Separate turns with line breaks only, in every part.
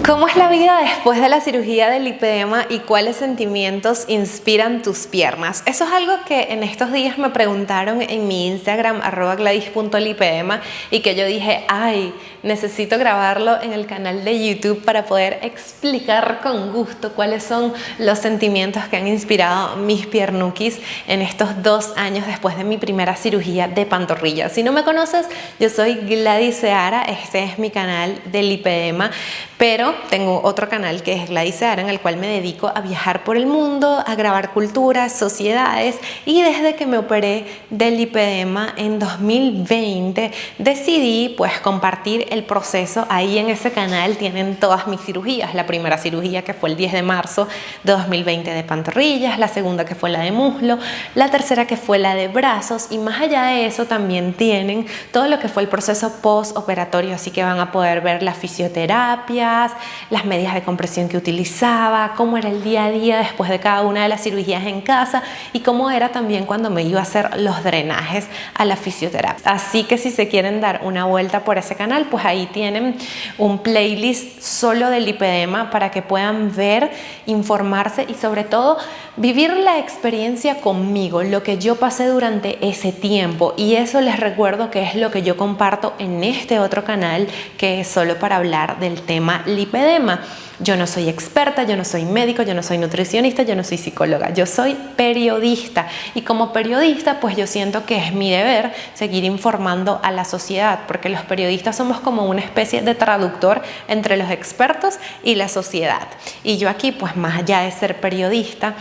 ¿Cómo es la vida después de la cirugía del lipedema y cuáles sentimientos inspiran tus piernas? Eso es algo que en estos días me preguntaron en mi Instagram, @gladys.lipedema, y que yo dije, ay, necesito grabarlo en el canal de YouTube para poder explicar con gusto cuáles son los sentimientos que han inspirado mis piernuquis en estos 2 años después de mi primera cirugía de pantorrilla. Si no me conoces, yo soy Gladys Seara, este es mi canal de lipedema, pero tengo otro canal que es Gladys Seara, en el cual me dedico a viajar por el mundo, a grabar culturas, sociedades, y desde que me operé del lipedema en 2020 decidí pues compartir el proceso. Ahí en ese canal tienen todas mis cirugías: la primera cirugía, que fue el 10 de marzo de 2020, de pantorrillas; la segunda, que fue la de muslo; la tercera, que fue la de brazos, y más allá de eso también tienen todo lo que fue el proceso postoperatorio, así que van a poder ver las fisioterapias, las medidas de compresión que utilizaba, cómo era el día a día después de cada una de las cirugías en casa y cómo era también cuando me iba a hacer los drenajes a la fisioterapia. Así que si se quieren dar una vuelta por ese canal, pues ahí tienen un playlist solo de lipedema para que puedan ver, informarse y sobre todo vivir la experiencia conmigo, lo que yo pasé durante ese tiempo. Y eso les recuerdo que es lo que yo comparto en este otro canal, que es solo para hablar del tema lipedema. Yo no soy experta, yo no soy médico, yo no soy nutricionista, yo no soy psicóloga, yo soy periodista, y como periodista pues yo siento que es mi deber seguir informando a la sociedad, porque los periodistas somos como una especie de traductor entre los expertos y la sociedad. Y yo aquí, pues más allá de ser periodista,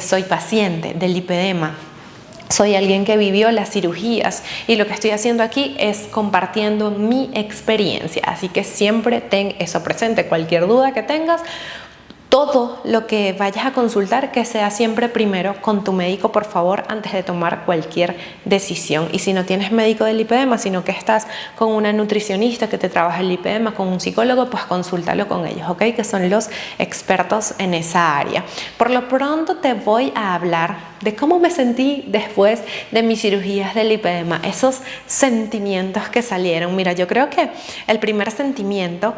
soy paciente del lipedema. Soy alguien que vivió las cirugías y lo que estoy haciendo aquí es compartiendo mi experiencia. Así que siempre ten eso presente. Cualquier duda que tengas, todo lo que vayas a consultar, que sea siempre primero con tu médico, por favor, antes de tomar cualquier decisión. Y si no tienes médico de lipedema, sino que estás con una nutricionista que te trabaja el lipedema, con un psicólogo, pues consúltalo con ellos, ¿ok? Que son los expertos en esa área. Por lo pronto te voy a hablar de cómo me sentí después de mis cirugías de lipedema, esos sentimientos que salieron. Mira, yo creo que el primer sentimiento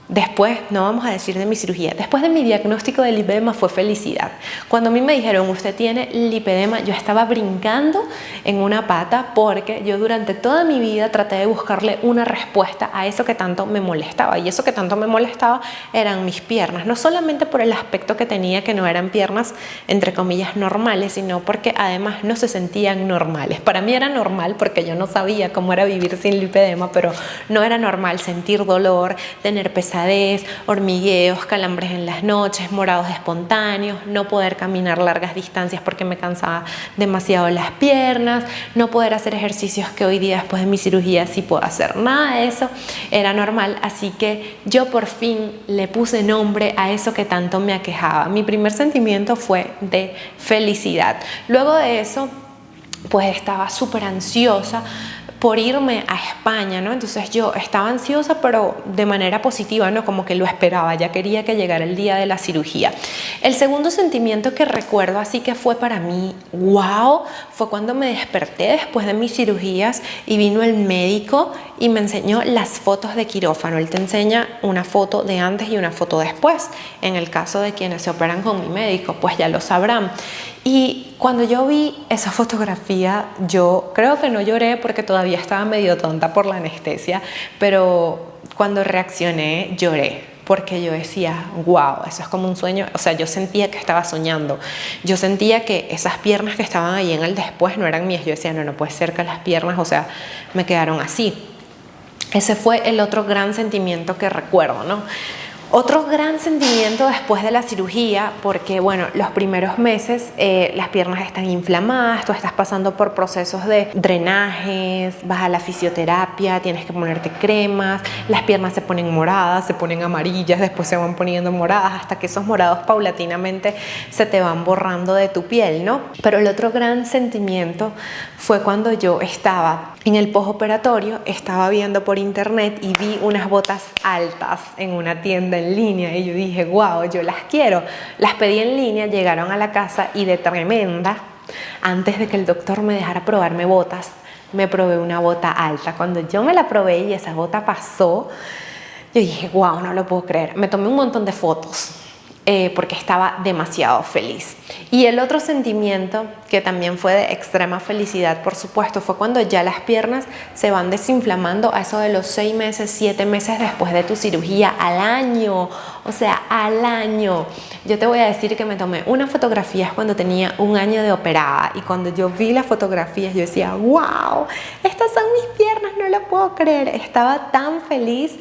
después, no vamos a decir de mi cirugía, después de mi diagnóstico de lipedema, fue felicidad. Cuando a mí me dijeron, usted tiene lipedema, yo estaba brincando en una pata, porque yo durante toda mi vida traté de buscarle una respuesta a eso que tanto me molestaba, y eso que tanto me molestaba eran mis piernas, no solamente por el aspecto que tenía, que no eran piernas entre comillas normales, sino porque además no se sentían normales. Para mí era normal porque yo no sabía cómo era vivir sin lipedema, pero no era normal sentir dolor, tener pesadez, hormigueos, calambres en las noches, morados espontáneos, no poder caminar largas distancias porque me cansaba demasiado las piernas, no poder hacer ejercicios que hoy día después de mi cirugía sí puedo hacer. Nada de eso era normal, así que yo por fin le puse nombre a eso que tanto me aquejaba. Mi primer sentimiento fue de felicidad. Luego de eso, pues estaba súper ansiosa por irme a España, ¿no? Entonces yo estaba ansiosa, pero de manera positiva, ¿no? Como que lo esperaba, ya quería que llegara el día de la cirugía. El segundo sentimiento que recuerdo, así que fue para mí, wow, fue cuando me desperté después de mis cirugías y vino el médico y me enseñó las fotos de quirófano. Él te enseña una foto de antes y una foto después. En el caso de quienes se operan con mi médico, pues ya lo sabrán. Y cuando yo vi esa fotografía, yo creo que no lloré porque todavía estaba medio tonta por la anestesia, pero cuando reaccioné lloré, porque yo decía, wow, eso es como un sueño. O sea, yo sentía que estaba soñando. Yo sentía que esas piernas que estaban ahí en el después no eran mías. Yo decía, no puede ser que las piernas, o sea, me quedaron así. Ese fue el otro gran sentimiento que recuerdo, ¿no? Otro gran sentimiento después de la cirugía, porque bueno, los primeros meses las piernas están inflamadas, tú estás pasando por procesos de drenajes, vas a la fisioterapia, tienes que ponerte cremas, las piernas se ponen moradas, se ponen amarillas, después se van poniendo moradas, hasta que esos morados paulatinamente se te van borrando de tu piel, ¿no? Pero el otro gran sentimiento fue cuando yo estaba en el postoperatorio, estaba viendo por internet y vi unas botas altas en una tienda en línea y yo dije, wow, yo las quiero. Las pedí en línea, llegaron a la casa y de tremenda, antes de que el doctor me dejara probarme botas, me probé una bota alta. Cuando yo me la probé y esa bota pasó, Yo dije, wow, no lo puedo creer. Me tomé un montón de fotos porque estaba demasiado feliz. Y el otro sentimiento que también fue de extrema felicidad, por supuesto, fue cuando ya las piernas se van desinflamando a eso de los 6 meses, 7 meses después de tu cirugía, al año, o sea, al año. Yo te voy a decir que me tomé unas fotografías cuando tenía 1 año de operada, y cuando yo vi las fotografías yo decía, wow, estas son mis piernas, no lo puedo creer. Estaba tan feliz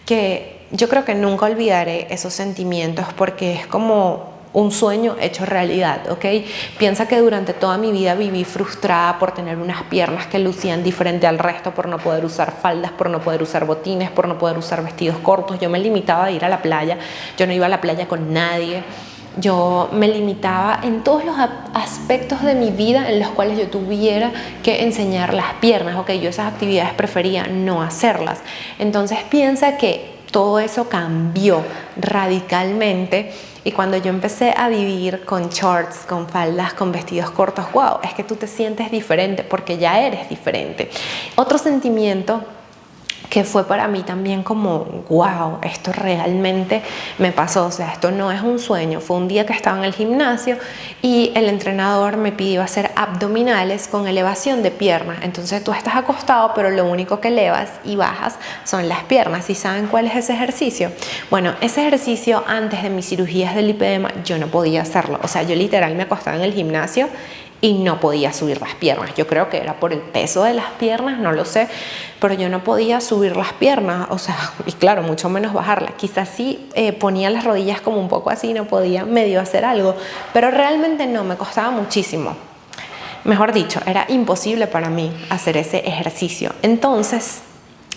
que yo creo que nunca olvidaré esos sentimientos, porque es como un sueño hecho realidad, ¿ok? Piensa que durante toda mi vida viví frustrada por tener unas piernas que lucían diferente al resto, por no poder usar faldas, por no poder usar botines, por no poder usar vestidos cortos. Yo me limitaba a ir a la playa, yo no iba a la playa con nadie. Yo me limitaba en todos los aspectos de mi vida en los cuales yo tuviera que enseñar las piernas, ¿ok? Yo esas actividades prefería no hacerlas. Entonces piensa que todo eso cambió radicalmente, y cuando yo empecé a vivir con shorts, con faldas, con vestidos cortos, wow, es que tú te sientes diferente porque ya eres diferente. Otro sentimiento que fue para mí también como, wow, esto realmente me pasó, o sea, esto no es un sueño. Fue un día que estaba en el gimnasio y el entrenador me pidió hacer abdominales con elevación de piernas. Entonces tú estás acostado, pero lo único que elevas y bajas son las piernas. ¿Y saben cuál es ese ejercicio? Bueno, ese ejercicio antes de mis cirugías del lipedema yo no podía hacerlo. O sea, yo literal me acostaba en el gimnasio y no podía subir las piernas. Yo creo que era por el peso de las piernas, no lo sé, pero yo no podía subir las piernas, o sea, y claro, mucho menos bajarlas. Quizás sí ponía las rodillas como un poco así, no podía medio hacer algo, pero realmente no, me costaba muchísimo. Mejor dicho, era imposible para mí hacer ese ejercicio. Entonces,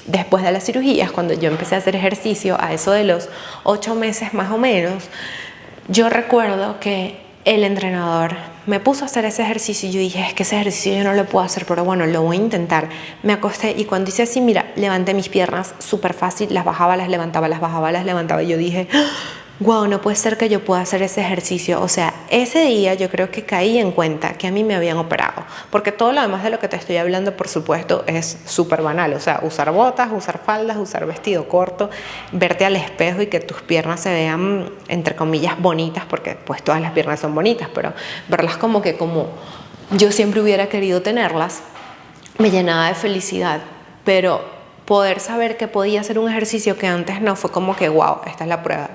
después de las cirugías, cuando yo empecé a hacer ejercicio, a eso de los 8 meses más o menos, yo recuerdo que el entrenador me puso a hacer ese ejercicio y yo dije, es que ese ejercicio yo no lo puedo hacer, pero bueno, lo voy a intentar. Me acosté y cuando hice así, mira, levanté mis piernas súper fácil, las bajaba, las levantaba, las bajaba, las levantaba, y yo dije, wow, no puede ser que yo pueda hacer ese ejercicio. O sea, ese día yo creo que caí en cuenta que a mí me habían operado, porque todo lo demás de lo que te estoy hablando, por supuesto, es súper banal. O sea, usar botas, usar faldas, usar vestido corto, verte al espejo y que tus piernas se vean, entre comillas, bonitas, porque pues todas las piernas son bonitas, pero verlas como yo siempre hubiera querido tenerlas, me llenaba de felicidad. Pero poder saber que podía hacer un ejercicio que antes no, fue como que, wow, esta es la prueba.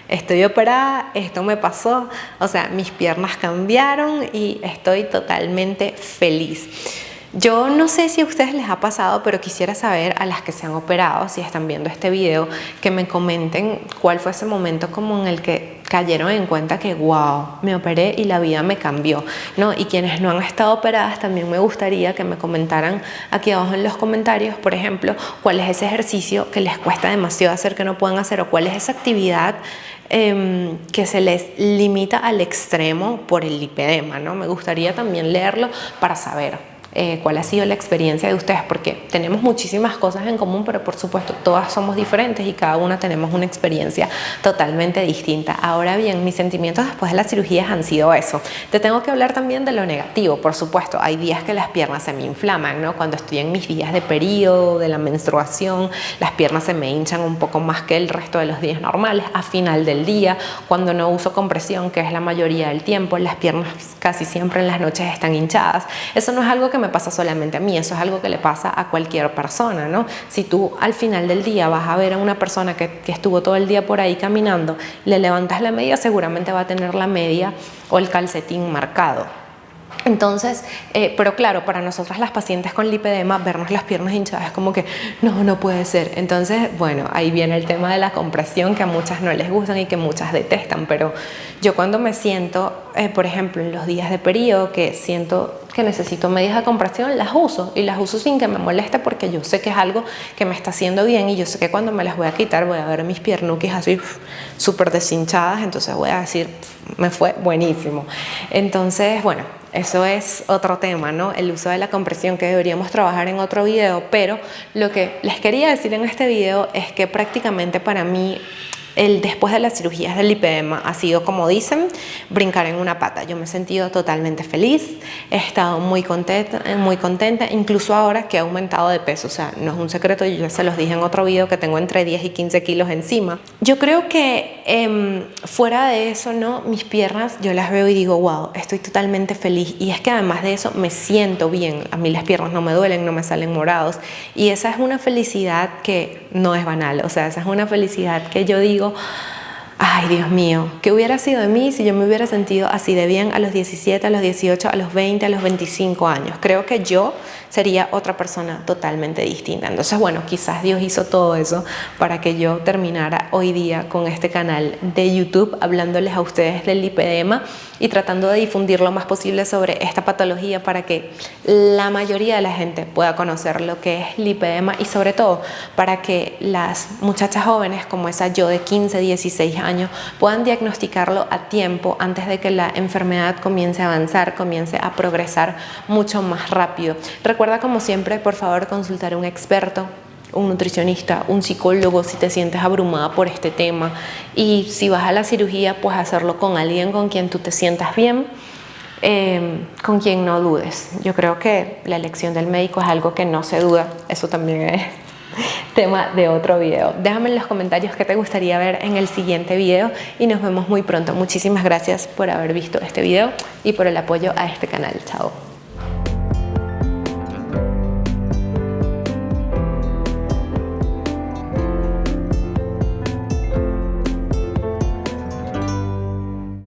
Estoy operada, esto me pasó, o sea, mis piernas cambiaron y estoy totalmente feliz. Yo no sé si a ustedes les ha pasado, pero quisiera saber, a las que se han operado, si están viendo este video, que me comenten cuál fue ese momento como en el que cayeron en cuenta que wow, me operé y la vida me cambió, ¿no? Y quienes no han estado operadas, también me gustaría que me comentaran aquí abajo en los comentarios, por ejemplo, cuál es ese ejercicio que les cuesta demasiado hacer, que no pueden hacer, o cuál es esa actividad que se les limita al extremo por el lipedema, ¿no? Me gustaría también leerlo para saber cuál ha sido la experiencia de ustedes, porque tenemos muchísimas cosas en común, pero por supuesto todas somos diferentes y cada una tenemos una experiencia totalmente distinta. Ahora bien, mis sentimientos después de las cirugías han sido eso. Te tengo que hablar también de lo negativo, por supuesto. Hay días que las piernas se me inflaman, ¿no? Cuando estoy en mis días de periodo, de la menstruación, las piernas se me hinchan un poco más que el resto de los días normales. A final del día, cuando no uso compresión, que es la mayoría del tiempo, las piernas casi siempre en las noches están hinchadas. Eso no es algo que me pasa solamente a mí, eso es algo que le pasa a cualquier persona, ¿no? Si tú al final del día vas a ver a una persona que estuvo todo el día por ahí caminando, le levantas la media, seguramente va a tener la media o el calcetín marcado. Entonces, pero claro, para nosotras las pacientes con lipedema, vernos las piernas hinchadas es como que no puede ser. Entonces, bueno, ahí viene el tema de la compresión, que a muchas no les gustan y que muchas detestan, pero yo cuando me siento, por ejemplo, en los días de periodo, que siento que necesito medias de compresión, las uso, y las uso sin que me moleste, porque yo sé que es algo que me está haciendo bien, y yo sé que cuando me las voy a quitar voy a ver mis piernuquis así súper deshinchadas, entonces voy a decir, me fue buenísimo. Entonces, bueno, eso es otro tema, ¿no? El uso de la compresión, que deberíamos trabajar en otro video, pero lo que les quería decir en este video es que prácticamente para mí después de las cirugías del lipedema ha sido, como dicen, brincar en una pata. Yo me he sentido totalmente feliz, he estado muy contenta, incluso ahora que he aumentado de peso. O sea, no es un secreto, yo ya se los dije en otro video que tengo entre 10 y 15 kilos encima. Yo creo que fuera de eso, ¿no? Mis piernas yo las veo y digo, wow, estoy totalmente feliz. Y es que además de eso me siento bien. A mí las piernas no me duelen, no me salen morados. Y esa es una felicidad que no es banal. O sea, esa es una felicidad que yo digo, ay, Dios mío, ¿qué hubiera sido de mí si yo me hubiera sentido así de bien a los 17, a los 18, a los 20, a los 25 años? Creo que yo sería otra persona totalmente distinta. Entonces, bueno, quizás Dios hizo todo eso para que yo terminara hoy día con este canal de YouTube hablándoles a ustedes del lipedema y tratando de difundir lo más posible sobre esta patología para que la mayoría de la gente pueda conocer lo que es lipedema y sobre todo para que las muchachas jóvenes como esa yo de 15, 16 años puedan diagnosticarlo a tiempo antes de que la enfermedad comience a avanzar, comience a progresar mucho más rápido. Recuerda, como siempre, por favor, consultar a un experto, un nutricionista, un psicólogo si te sientes abrumada por este tema, y si vas a la cirugía, pues hacerlo con alguien con quien tú te sientas bien, con quien no dudes. Yo creo que la elección del médico es algo que no se duda. Eso también es tema de otro video. Déjame en los comentarios qué te gustaría ver en el siguiente video y nos vemos muy pronto. Muchísimas gracias por haber visto este video y por el apoyo a este canal. Chao.